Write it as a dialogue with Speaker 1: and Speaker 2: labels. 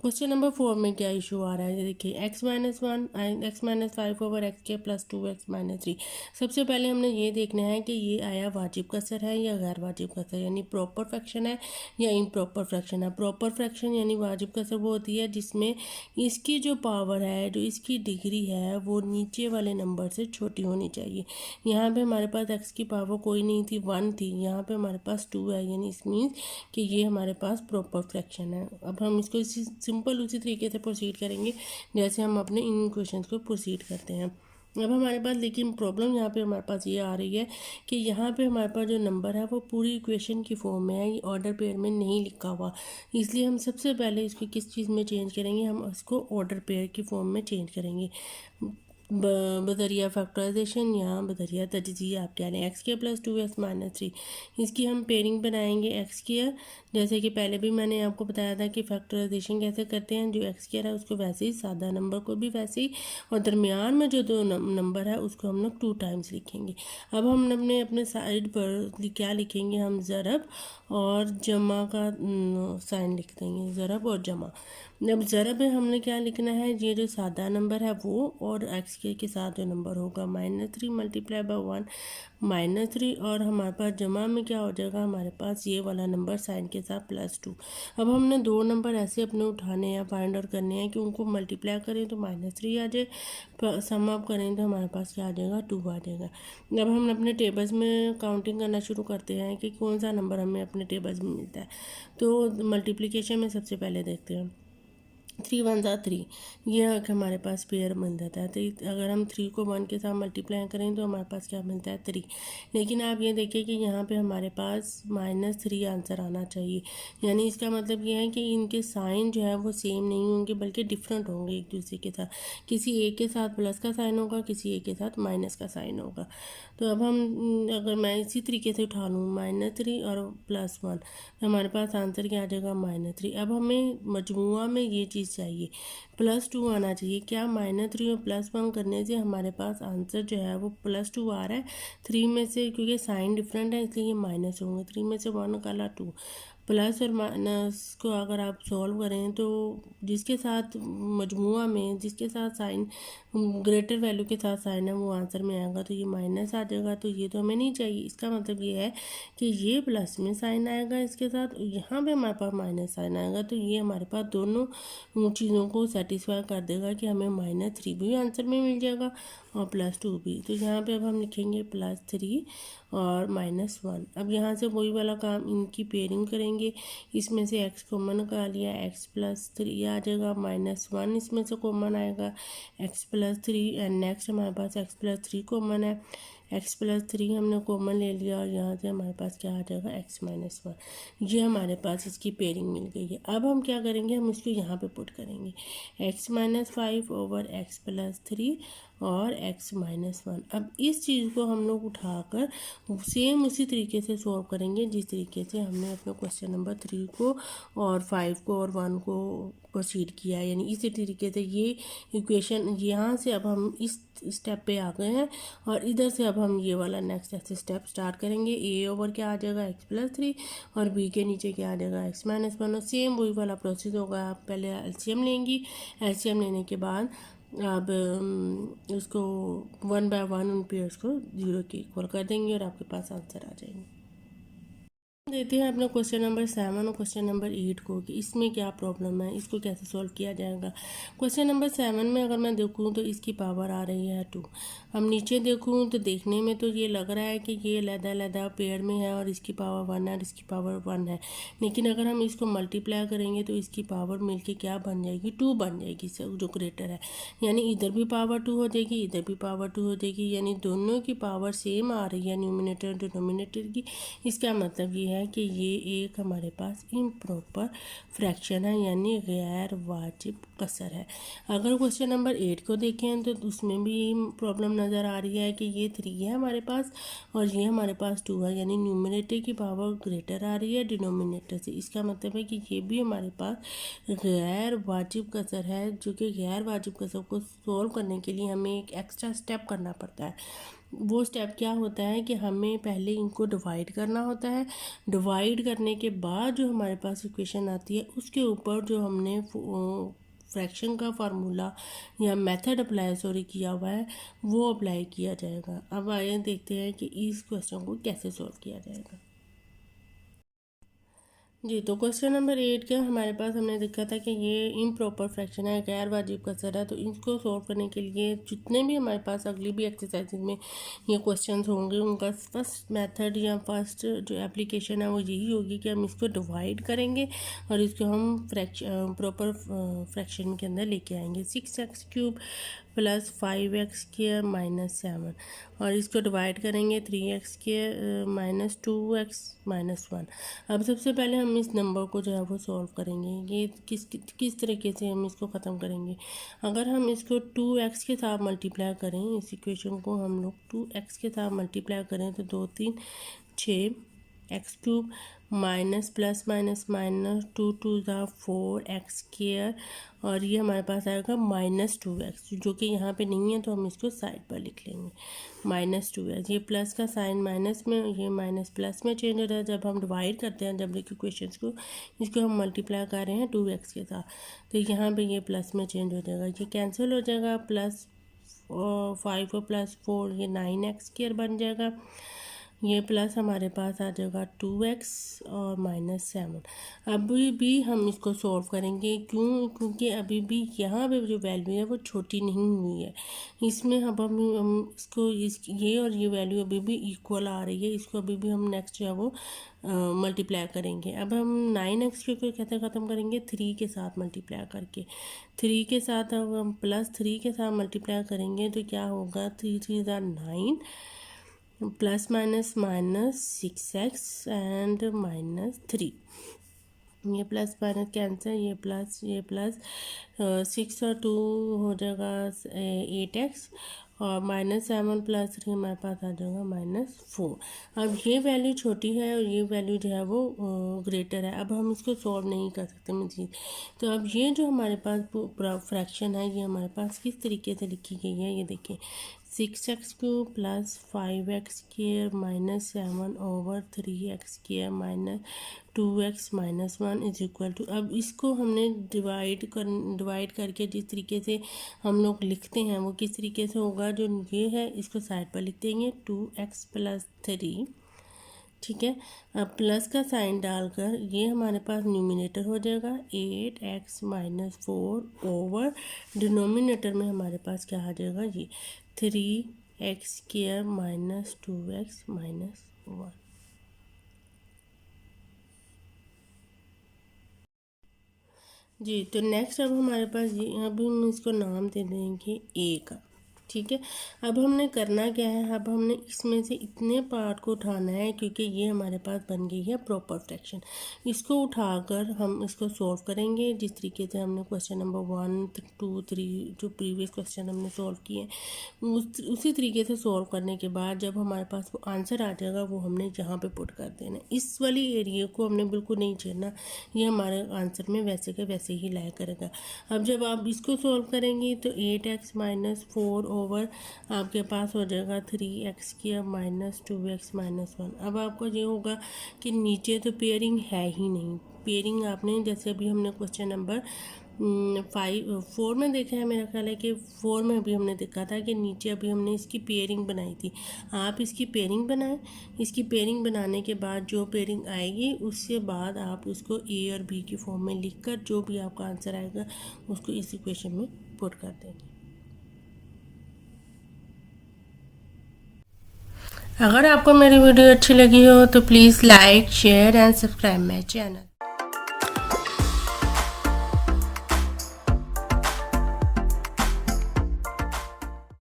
Speaker 1: Question number 4 में क्या issue आ रहा है, देखिए x-1 x-5 ओवर एक्स के प्लस 2x-3। सबसे पहले हमने ये देखना है कि ये आया वाजिब कसर है या गैर वाजिब कसर, यानी प्रॉपर फ्रैक्शन है या इम्प्रॉपर फ्रैक्शन है। प्रॉपर फ्रैक्शन यानी वाजिब कसर वो होती है जिसमें इसकी जो पावर है, जो इसकी डिग्री है, वो नीचे वाले नंबर से छोटी होनी चाहिए। यहाँ पे हमारे पास x की पावर कोई नहीं थी, 1 थी, यहाँ पे हमारे पास 2 है, यानी इस मीन्स कि ये हमारे पास प्रॉपर फ्रैक्शन है। अब हम इसको सिंपल उसी तरीके से प्रोसीड करेंगे जैसे हम अपने इन क्वेश्चंस को प्रोसीड करते हैं। अब हमारे पास लेकिन प्रॉब्लम यहाँ पे हमारे पास ये आ रही है कि यहाँ पे हमारे पास जो नंबर है वो पूरी इक्वेशन की फॉर्म में है, ये ऑर्डर पेयर में नहीं लिखा हुआ। इसलिए हम सबसे पहले इसको किस चीज़ में चेंज करेंगे, हम इसको ऑर्डर पेयर की फॉर्म में चेंज करेंगे बदरिया फैक्टराइजेशन या बदरिया तजज़िया, आप कह लें एक्स के प्लस 2x-3। इसकी हम पेयरिंग बनाएंगे एक्स केयर, जैसे कि पहले भी मैंने आपको बताया था कि फैक्टराइजेशन कैसे करते हैं। जो एक्स केयर है उसको वैसे ही, सादा नंबर को भी वैसे ही, और दरमियान में जो दो नंबर है उसको हम लोग 2 टाइम्स लिखेंगे। अब हम अपने साइड पर क्या लिखेंगे, हम ज़रब और जमा का साइन लिख देंगे, ज़रब और जमा। अब ज़रब में हमने क्या लिखना है, ये जो सादा नंबर है वो और एक्स के साथ जो नंबर होगा -3 मल्टीप्लाई बाय 1 -3, और हमारे पास जमा में क्या हो जाएगा, हमारे पास ये वाला नंबर साइन के साथ +2। अब हमने दो नंबर ऐसे अपने उठाने हैं, फाइंड आउट करने हैं कि उनको मल्टीप्लाई करें तो -3 आ जाए, सम अप करें तो हमारे पास क्या आ जाएगा, 2 आ जाएगा। अब हम अपने टेबल्स में काउंटिंग करना शुरू करते हैं कि कौन सा नंबर हमें अपने टेबल्स में मिलता है। तो मल्टीप्लिकेशन में सबसे पहले देखते हैं, 3 1 3, ये हमारे पास पेयर बन जाता है। तो अगर हम 3 को 1 के साथ मल्टीप्लाई करें तो हमारे पास क्या मिलता है, 3। लेकिन आप ये देखिए कि यहाँ पे हमारे पास -3 आंसर आना चाहिए, यानी इसका मतलब ये है कि इनके साइन जो है वो सेम नहीं होंगे बल्कि डिफरेंट होंगे एक दूसरे के साथ। किसी एक के साथ प्लस का साइन होगा, किसी एक के साथ माइनस का साइन होगा। तो अब हम अगर मैं इसी तरीके से उठा लूँ -3 और +1, तो हमारे पास आंसर क्या आ जाएगा, -3। अब हमें मजमुआ में ये चीज़ चाहिए, +2 आना चाहिए। क्या -3 और +1 करने से हमारे पास आंसर जो है वो +2 आ रहा है। 3 में से, क्योंकि साइन डिफरेंट है इसलिए ये माइनस होंगे, 3 में से 1 निकाला 2। प्लस और माइनस को अगर आप सॉल्व करें तो जिसके साथ मजमुआ में जिसके साथ साइन ग्रेटर वैल्यू के साथ साइन है वो आंसर में आएगा, तो ये माइनस आ जाएगा, तो ये तो हमें नहीं चाहिए। इसका मतलब ये है कि ये प्लस में साइन आएगा इसके साथ, यहाँ पे हमारे पास माइनस साइन आएगा, तो ये हमारे पास दोनों चीज़ों को सेटिस्फाई कर देगा कि हमें -3 भी आंसर में मिल जाएगा और +2 भी। तो यहाँ पे अब हम लिखेंगे +3 और -1। अब यहाँ से वही वाला काम, इनकी पेयरिंग करेंगे, इसमें से x कॉमन निकाल लिया, x +3 आ जाएगा, -1 इसमें से कॉमन आएगा, x +3, एंड नेक्स्ट हमारे पास x +3 कॉमन है, x +3 हमने कॉमन ले लिया, और यहाँ से हमारे पास क्या आ जाएगा, x -1। ये हमारे पास इसकी पेयरिंग मिल गई है। अब हम क्या करेंगे, हम इसको यहाँ पे पुट करेंगे, x -5 ओवर x +3 और x -1। अब इस चीज़ को हम लोग उठाकर सेम उसी तरीके से सॉल्व करेंगे जिस तरीके से हमने अपने क्वेश्चन नंबर 3 को और 5 को और 1 को प्रोसीड किया, यानी इसी तरीके से ये इक्वेशन यहाँ से अब हम इस स्टेप पे आ गए हैं, और इधर से अब हम ये वाला नेक्स्ट ऐसे स्टेप स्टार्ट करेंगे। a ओवर क्या आ जाएगा, x +3, और b के नीचे क्या आ जाएगा, x -1, और सेम वही वाला प्रोसेस होगा। आप पहले एलसीएम लेंगी, एलसीएम लेने के बाद अब उसको 1 बाय 1 उन पेयर्स को 0 के इक्वल कर देंगे और आपके पास आंसर आ जाएंगे। देते हैं अपना क्वेश्चन नंबर 7 और क्वेश्चन नंबर 8 को कि इसमें क्या प्रॉब्लम है, इसको कैसे सॉल्व किया जाएगा। क्वेश्चन नंबर 7 में अगर मैं देखूँ तो इसकी पावर आ रही है 2। हम नीचे देखूँ तो देखने में तो ये लग रहा है कि ये लहदा पेयर में है और इसकी पावर 1 है और इसकी पावर 1 है, लेकिन अगर हम इसको मल्टीप्लाई करेंगे तो इसकी पावर मिलके क्या बन जाएगी, 2 बन जाएगी, जो ग्रेटर है। यानी इधर भी पावर 2 हो जाएगी, इधर भी पावर 2 हो जाएगी, यानी दोनों की पावर सेम आ रही है न्यूमिनेटर और डिनोमिनेटर की। इसका मतलब ये है कि ये एक हमारे पास इम्प्रॉपर फ्रैक्शन है, यानी गैर वाजिब कसर है। अगर क्वेश्चन नंबर 8 को देखें तो उसमें भी प्रॉब्लम नज़र आ रही है कि ये 3 है हमारे पास और ये हमारे पास 2 है, यानी न्यूमिनेटर की पावर ग्रेटर आ रही है डिनोमिनेटर से। इसका मतलब है कि ये भी हमारे पास गैर वाजिब कसर है, जो कि गैर वाजिब कसर को सॉल्व करने के लिए हमें एक एक्स्ट्रा स्टेप करना पड़ता है। वो स्टेप क्या होता है कि हमें पहले इनको डिवाइड करना होता है। डिवाइड करने के बाद जो हमारे पास इक्वेशन आती है उसके ऊपर जो हमने फ्रैक्शन का फार्मूला या मेथड अप्लाई किया हुआ है वो अप्लाई किया जाएगा। अब आइए देखते हैं कि इस क्वेश्चन को कैसे सॉल्व किया जाएगा। जी, तो क्वेश्चन नंबर 8 का हमारे पास हमने देखा था कि ये इम्प्रॉपर फ्रैक्शन है, गैर वाजिब कसर है। तो इसको सॉल्व करने के लिए जितने भी हमारे पास अगली भी एक्सरसाइजेज में ये क्वेश्चंस होंगे उनका फर्स्ट मेथड या फर्स्ट जो एप्लीकेशन है वो यही होगी कि हम इसको डिवाइड करेंगे और इसको हम प्रॉपर फ्रैक्शन के अंदर लेके आएंगे। 6x³ प्लस 5x² माइनस 7 और इसको डिवाइड करेंगे 3x² माइनस 2x माइनस 1। अब सबसे पहले हम इस नंबर को जो है वो सॉल्व करेंगे। ये किस तरीके से हम इसको ख़त्म करेंगे। अगर हम इसको 2x के साथ मल्टीप्लाई करें, इस इक्वेशन को हम लोग 2x के साथ मल्टीप्लाई करें तो 2 3 6 x³ minus plus minus minus 2 2 4x² और ये हमारे पास आएगा माइनस 2x, जो कि यहाँ पे नहीं है तो हम इसको साइड पर लिख लेंगे माइनस 2x। ये प्लस का साइन माइनस में, ये माइनस प्लस में चेंज हो रहा है जब हम डिवाइड करते हैं। जब देखिए क्वेश्चन को इसको हम मल्टीप्लाई कर रहे हैं 2x के साथ तो यहाँ पे ये प्लस में चेंज हो जाएगा, ये कैंसिल हो जाएगा। प्लस 5 और प्लस 4 ये 9x² बन जाएगा। ये प्लस हमारे पास आ जाएगा 2x और माइनस 7। अभी भी हम इसको सॉल्व करेंगे, क्योंकि अभी भी यहाँ पे जो वैल्यू है वो छोटी नहीं हुई है। इसमें अब हम इसको ये और ये वैल्यू अभी भी इक्वल आ रही है। इसको अभी भी हम नेक्स्ट जो है वो मल्टीप्लाई करेंगे। अब हम 9x को कैसे ख़त्म करेंगे, 3 के साथ मल्टीप्लाई करके। 3 के साथ अब हम प्लस 3 के साथ मल्टीप्लाई करेंगे तो क्या होगा, 3 3 9 plus minus minus 6x and minus 3। ये प्लस माइनस कैंसिल, ये प्लस 6 और 2 हो जाएगा 8x और माइनस 7 प्लस 3 हमारे पास आ जाएगा माइनस 4। अब ये वैल्यू छोटी है और ये वैल्यू जो है वो ग्रेटर है। अब हम इसको सॉल्व नहीं कर सकते मजीद। तो अब ये जो हमारे पास फ्रैक्शन है ये हमारे पास किस तरीके से लिखी गई है, ये देखिए 6x³ plus 5x² minus 7 over 3x² minus 2x minus 1 is equal to. अब इसको हमने डिवाइड करके जिस तरीके से हम लोग लिखते हैं वो किस तरीके से होगा, जो ये है इसको साइड पर लिख देंगे 2x प्लस 3, ठीक है। अब प्लस का साइन डालकर ये हमारे पास न्यूमिनेटर हो जाएगा 8x माइनस 4 ओवर डिनोमिनेटर में हमारे पास क्या आ जाएगा, ये 3x² माइनस 2x माइनस 1। जी, तो नेक्स्ट अब हमारे पास ये, अभी हम इसको नाम दे देंगे ए का, ठीक है। अब हमने करना क्या है, अब हमने इसमें से इतने पार्ट को उठाना है क्योंकि ये हमारे पास बन गई है प्रॉपर फ्रैक्शन। इसको उठाकर हम इसको सॉल्व करेंगे जिस तरीके से हमने क्वेश्चन नंबर 1 2 3 जो प्रीवियस क्वेश्चन हमने सॉल्व किए उसी तरीके से सॉल्व करने के बाद जब हमारे पास वो आंसर आ जाएगा वो हमने यहाँ पे पुट कर देना। इस वाली एरिया को हमने बिल्कुल नहीं छेड़ना, ये हमारे आंसर में वैसे के वैसे ही लाया करेगा। अब जब आप इसको सॉल्व करेंगे तो 8x माइनस 4 ओवर आपके पास हो जाएगा 3x² माइनस 2x माइनस 1। अब आपको ये होगा कि नीचे तो पेयरिंग है ही नहीं। पेयरिंग आपने जैसे अभी हमने क्वेश्चन नंबर 4 में देखा है, मेरा ख्याल है कि 4 में अभी हमने देखा था कि नीचे अभी हमने इसकी पेयरिंग बनाई थी। आप इसकी पेयरिंग बनाएं, इसकी पेयरिंग बनाने के बाद जो पेयरिंग आएगी उसके बाद आप उसको ए और बी की फॉर्म में लिखकर जो भी आपका आंसर आएगा उसको इस इक्वेशन में पुट कर देंगे। अगर आपको मेरी वीडियो अच्छी लगी हो तो please like share and subscribe my channel.